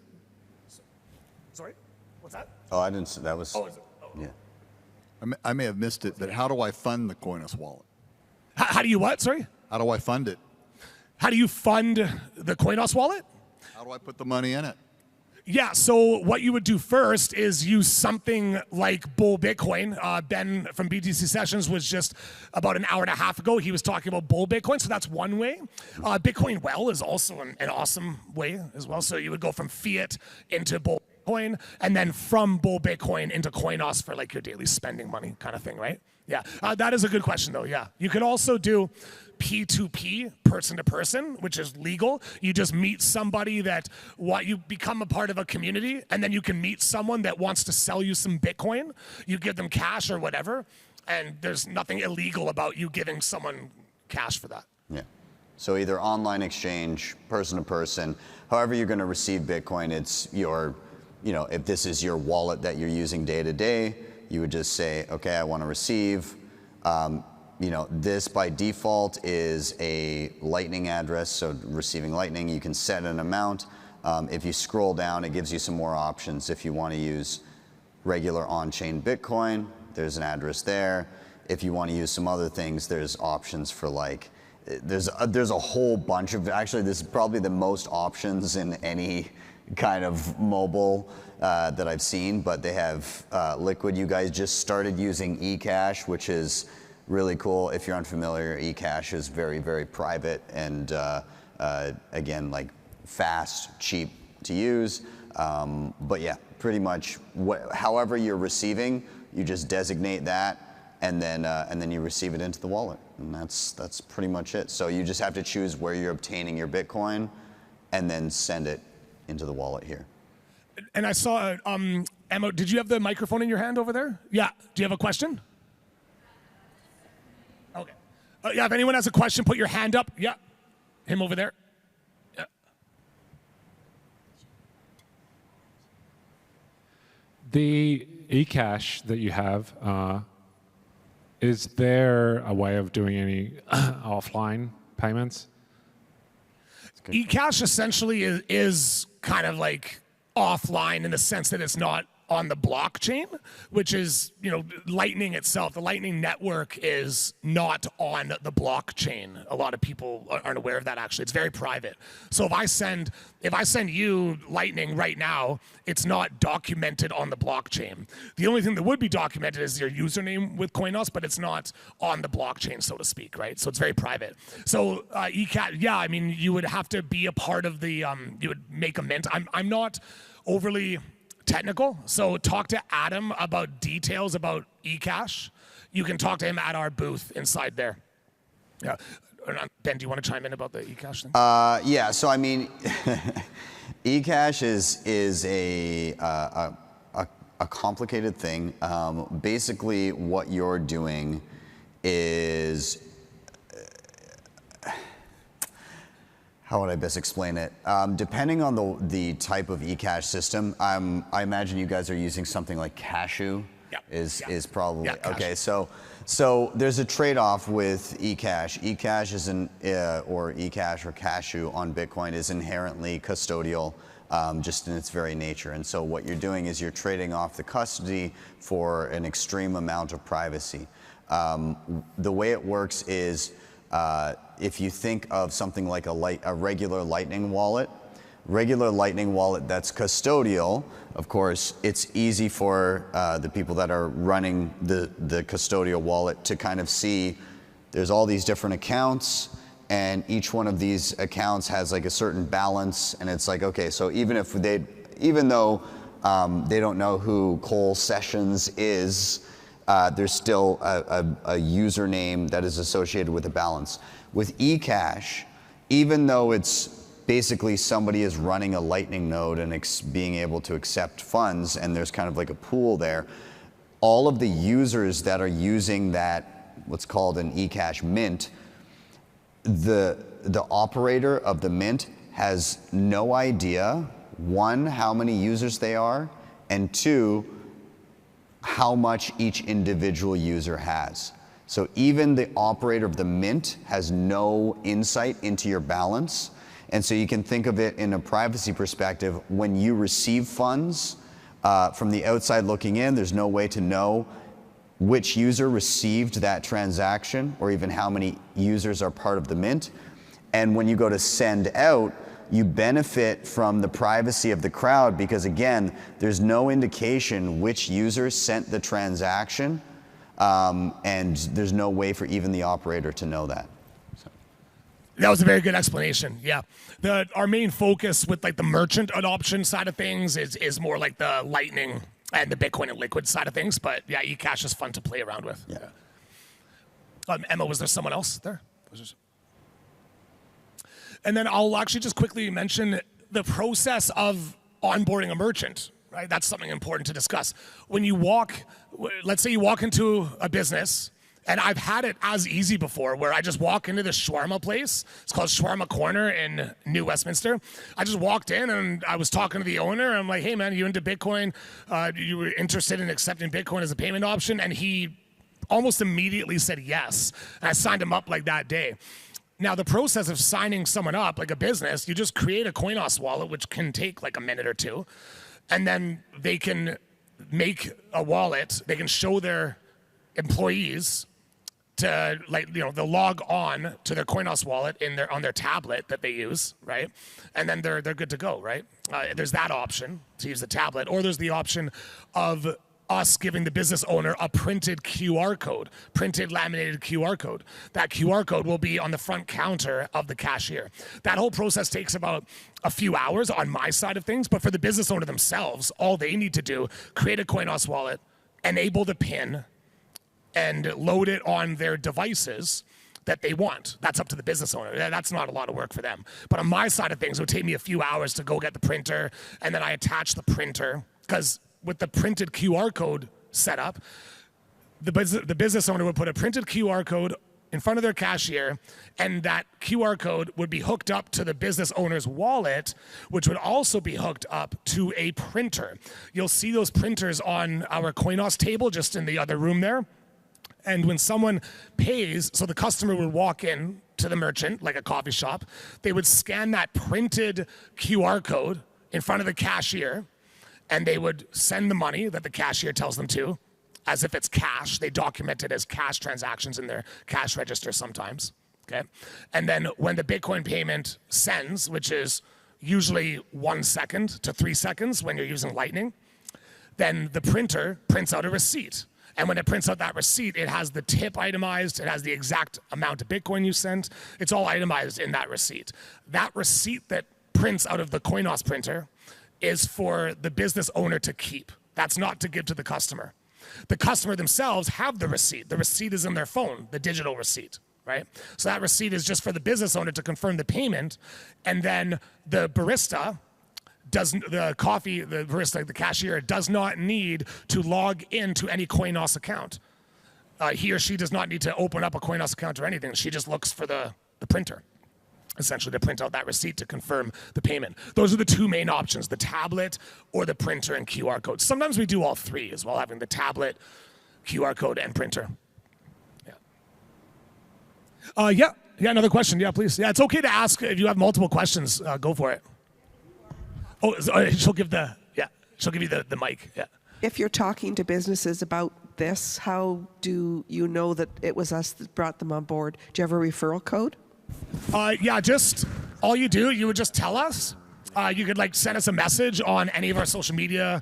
Sorry? What's that? Oh, I didn't. That was. Oh, is it? Yeah. I may have missed it, but how do I fund the Coinos wallet? How do you what? Sorry? How do I fund it? How do you fund the Coinos wallet? How do I put the money in it? Yeah, so what you would do first is use something like Bull Bitcoin. Ben from BTC Sessions was just about an hour and a half ago. He was talking about Bull Bitcoin, so that's one way. Bitcoin Well is also an awesome way as well. So you would go from fiat into Bull Bitcoin, and then from Bull Bitcoin into Coinos for like your daily spending money kind of thing, right? Yeah, that is a good question though, yeah. You could also do P2P, person to person, which is legal. You just meet somebody you become a part of a community, and then you can meet someone that wants to sell you some Bitcoin. You give them cash or whatever, and there's nothing illegal about you giving someone cash for that. Yeah. So either online exchange, person to person, however you're going to receive Bitcoin, it's your, if this is your wallet that you're using day to day, you would just say, okay, I want to receive. This by default is a Lightning address, so receiving Lightning, you can set an amount. If you scroll down, it gives you some more options. If you want to use regular on-chain Bitcoin, there's an address there. If you want to use some other things, there's options for like, there's a whole bunch of, actually this is probably the most options in any kind of mobile that I've seen, but they have Liquid. You guys just started using eCash, which is really cool. If you're unfamiliar, eCash is very, very private and again, like fast, cheap to use. But yeah, pretty much however you're receiving, you just designate that, and then you receive it into the wallet, and that's pretty much it. So you just have to choose where you're obtaining your Bitcoin, and then send it into the wallet here. And I saw, Emma, did you have the microphone in your hand over there? Yeah. Do you have a question? Okay. Yeah, if anyone has a question, put your hand up. Yeah. Him over there. Yeah. The eCash that you have, is there a way of doing any offline payments? eCash essentially is kind of like offline in the sense that it's not on the blockchain, which is, Lightning itself. The Lightning network is not on the blockchain. A lot of people aren't aware of that, actually. It's very private. So if I send you Lightning right now, it's not documented on the blockchain. The only thing that would be documented is your username with Coinos, but it's not on the blockchain, so to speak, right? So it's very private. So eCash, yeah, I mean, you would have to be a part of the, you would make a mint. I'm not overly technical, so talk to Adam about details about eCash. You can talk to him at our booth inside there. Yeah. Ben, do you want to chime in about the eCash thing? Yeah, so I mean, eCash is a complicated thing. Basically, what you're doing is, how would I best explain it? Depending on the type of eCash system, I imagine you guys are using something like Cashew. Is probably okay. So there's a trade-off with eCash. eCash is or eCash or Cashew on Bitcoin is inherently custodial, just in its very nature. And so what you're doing is you're trading off the custody for an extreme amount of privacy. The way it works is, if you think of something like a regular Lightning wallet that's custodial, of course, it's easy for the people that are running the custodial wallet to kind of see there's all these different accounts, and each one of these accounts has like a certain balance, and it's like, okay, so even though they don't know who Cole Sessions is, there's still a username that is associated with a balance. With eCash, even though it's basically somebody is running a Lightning node and being able to accept funds, and there's kind of like a pool there, all of the users that are using that, what's called an eCash mint, the operator of the mint has no idea, one, how many users they are, and two, how much each individual user has. So even the operator of the mint has no insight into your balance. And so you can think of it in a privacy perspective. When you receive funds from the outside looking in, there's no way to know which user received that transaction or even how many users are part of the mint. And when you go to send out, you benefit from the privacy of the crowd because, again, there's no indication which user sent the transaction, and there's no way for even the operator to know that. That was a very good explanation. Yeah, our main focus with like the merchant adoption side of things is more like the Lightning and the Bitcoin and Liquid side of things. But yeah, eCash is fun to play around with. Yeah. Emma, was there someone else there? And then I'll actually just quickly mention the process of onboarding a merchant. Right, that's something important to discuss. When you let's say you walk into a business. And I've had it as easy before, where I just walk into this shawarma place. It's called Shawarma Corner in New Westminster. I just walked in and I was talking to the owner. I'm like, hey man, you into Bitcoin? You were interested in accepting Bitcoin as a payment option? And he almost immediately said yes. And I signed him up like that day. Now the process of signing someone up, like a business, you just create a Coinos wallet, which can take like a minute or two. And then they can make a wallet. They can show their employees to, they'll log on to their Coinos wallet on their tablet that they use, right? And then they're good to go, right? There's that option to use the tablet, or there's the option of us giving the business owner a printed QR code, printed laminated QR code. That QR code will be on the front counter of the cashier. That whole process takes about a few hours on my side of things, but for the business owner themselves, all they need to do, create a Coinos wallet, enable the PIN, and load it on their devices that they want. That's up to the business owner. That's not a lot of work for them. But on my side of things, it would take me a few hours to go get the printer, and then I attach the printer, because with the printed QR code set up, the business owner would put a printed QR code in front of their cashier, and that QR code would be hooked up to the business owner's wallet, which would also be hooked up to a printer. You'll see those printers on our Coinos table just in the other room there. And when someone pays, so the customer would walk in to the merchant, like a coffee shop, they would scan that printed QR code in front of the cashier, and they would send the money that the cashier tells them to, as if it's cash. They document it as cash transactions in their cash register sometimes, okay? And then when the Bitcoin payment sends, which is usually 1 second to 3 seconds when you're using Lightning, then the printer prints out a receipt. And when it prints out that receipt, it has the tip itemized, it has the exact amount of Bitcoin you sent. It's all itemized in that receipt. That receipt that prints out of the Coinos printer is for the business owner to keep. That's not to give to the customer. The customer themselves have the receipt. The receipt is in their phone, the digital receipt, right? So that receipt is just for the business owner to confirm the payment, and then the barista the barista, the cashier, does not need to log into any Coinos account. He or she does not need to open up a Coinos account or anything. She just looks for the printer, essentially, to print out that receipt to confirm the payment. Those are the two main options, the tablet or the printer and QR code. Sometimes we do all three as well, having the tablet, QR code, and printer. Yeah, another question. Yeah, please. Yeah, it's okay to ask if you have multiple questions. Go for it. Oh, she'll give you the mic. Yeah. If you're talking to businesses about this, how do you know that it was us that brought them on board? Do you have a referral code? Yeah, just all you would just tell us. You could send us a message on any of our social media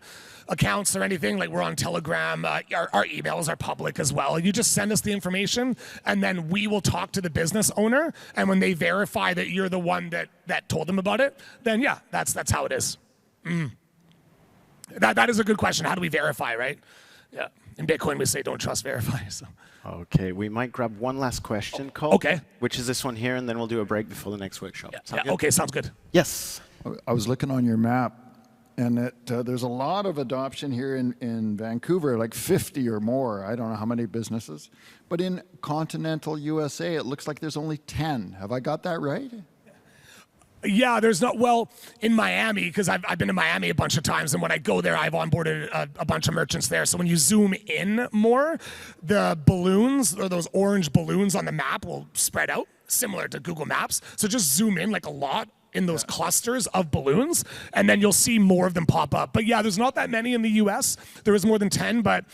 accounts or anything. Like, we're on Telegram. Our emails are public as well. You just send us the information, and then we will talk to the business owner. And when they verify that you're the one that told them about it, then yeah, that's how it is. That is a good question. How do we verify, right? Yeah. In Bitcoin, we say don't trust, verify. So. Okay, we might grab one last question, Cole. Okay. Which is this one here, and then we'll do a break before the next workshop. Yeah. Okay, sounds good. Yes. I was looking on your map, and there's a lot of adoption here in Vancouver, like 50 or more. I don't know how many businesses. But in continental USA, it looks like there's only 10. Have I got that right? Yeah, there's not, well, in Miami, because I've been to Miami a bunch of times, and when I go there, I've onboarded a bunch of merchants there. So when you zoom in more, the balloons, or those orange balloons on the map, will spread out, similar to Google Maps. So just zoom in a lot in those clusters of balloons, and then you'll see more of them pop up. But yeah, there's not that many in the US. There is more than 10, but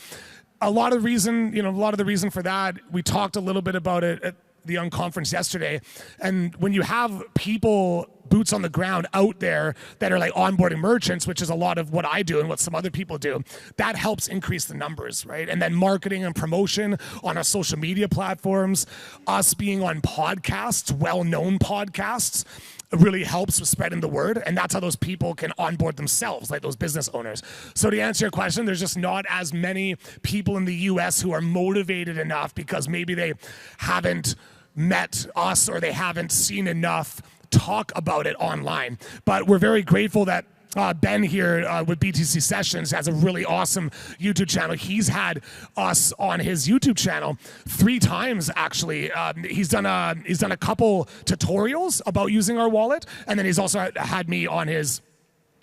a lot of the reason for that, we talked a little bit about it at the Young Conference yesterday. And when you have people, boots on the ground out there that are onboarding merchants, which is a lot of what I do and what some other people do, that helps increase the numbers, right? And then marketing and promotion on our social media platforms, us being on podcasts, well-known podcasts, really helps with spreading the word, and that's how those people can onboard themselves, like those business owners. So to answer your question, there's just not as many people in the US who are motivated enough because maybe they haven't met us or they haven't seen enough talk about it online. But we're very grateful that Ben here with BTC Sessions has a really awesome YouTube channel. He's had us on his YouTube channel 3 times, actually. He's done a couple tutorials about using our wallet, and then he's also had me on his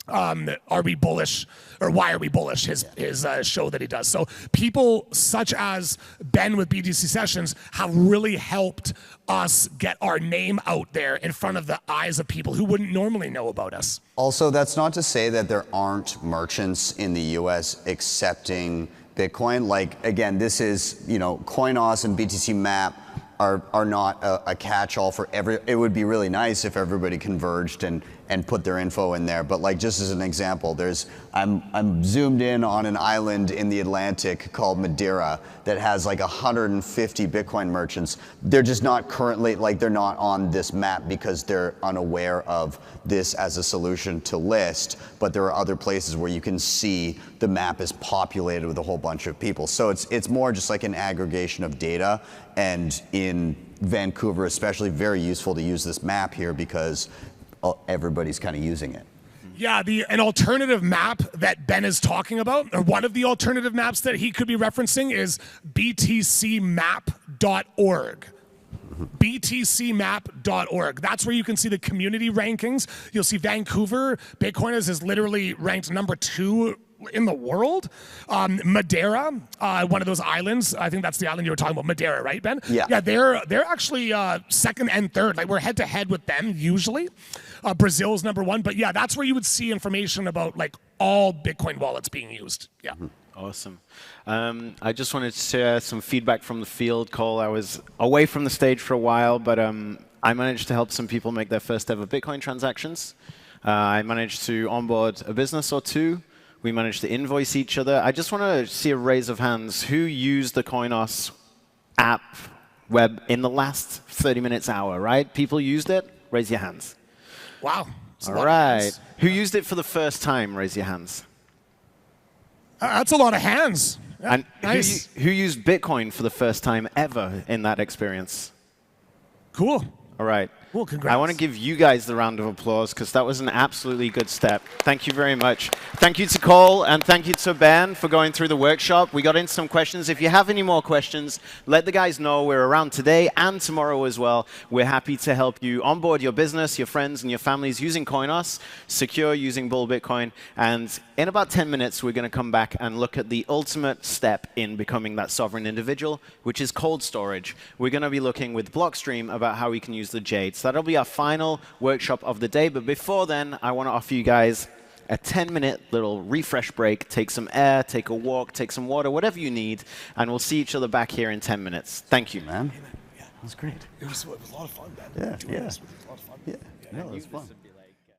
Are We Bullish, or Why Are We Bullish, his show that he does. So people such as Ben with BTC Sessions have really helped us get our name out there in front of the eyes of people who wouldn't normally know about us. Also, that's not to say that there aren't merchants in the US accepting Bitcoin. Again, this is, Coinos and BTC Map are not a catch-all for it would be really nice if everybody converged and put their info in there. But just as an example, I'm zoomed in on an island in the Atlantic called Madeira that has 150 Bitcoin merchants. They're just not currently, they're not on this map because they're unaware of this as a solution to list. But there are other places where you can see the map is populated with a whole bunch of people. So it's more just an aggregation of data, and in Vancouver especially, very useful to use this map here because everybody's kind of using it. Yeah, an alternative map that Ben is talking about, or one of the alternative maps that he could be referencing, is btcmap.org. btcmap.org. That's where you can see the community rankings. You'll see Vancouver Bitcoiners is literally ranked number 2 in the world. Madeira, one of those islands. I think that's the island you were talking about, Madeira, right, Ben? Yeah. Yeah, they're actually second and third. Like we're head to head with them usually. Brazil's number one, but yeah, that's where you would see information about like all Bitcoin wallets being used. Yeah. Awesome. I just wanted to share some feedback from the field, Cole. I was away from the stage for a while, but I managed to help some people make their first ever Bitcoin transactions. I managed to onboard a business or two. We managed to invoice each other. I just want to see a raise of hands. Who used the Coinos app web in the last 30 minutes, hour, right? People used it? Raise your hands. Wow. All right. Who used it for the first time? Raise your hands. That's a lot of hands. Yeah, And nice. who used Bitcoin for the first time ever in that experience? Cool. All right. Well, congrats. I want to give you guys the round of applause because that was an absolutely good step. Thank you very much. Thank you to Cole and thank you to Ben for going through the workshop. We got into some questions. If you have any more questions, let the guys know. We're around today and tomorrow as well. We're happy to help you onboard your business, your friends, and your families using Coinos, secure using Bull Bitcoin. And in about 10 minutes, we're going to come back and look at the ultimate step in becoming that sovereign individual, which is cold storage. We're going to be looking with Blockstream about how we can use the Jade. So that'll be our final workshop of the day. But before then, I want to offer you guys a 10-minute little refresh break. Take some air, take a walk, take some water, whatever you need. And we'll see each other back here in 10 minutes. Thank you. Man, that was great. It was a lot of fun, Ben. Yeah, yeah. It was a lot of fun. Yeah, no, it was fun.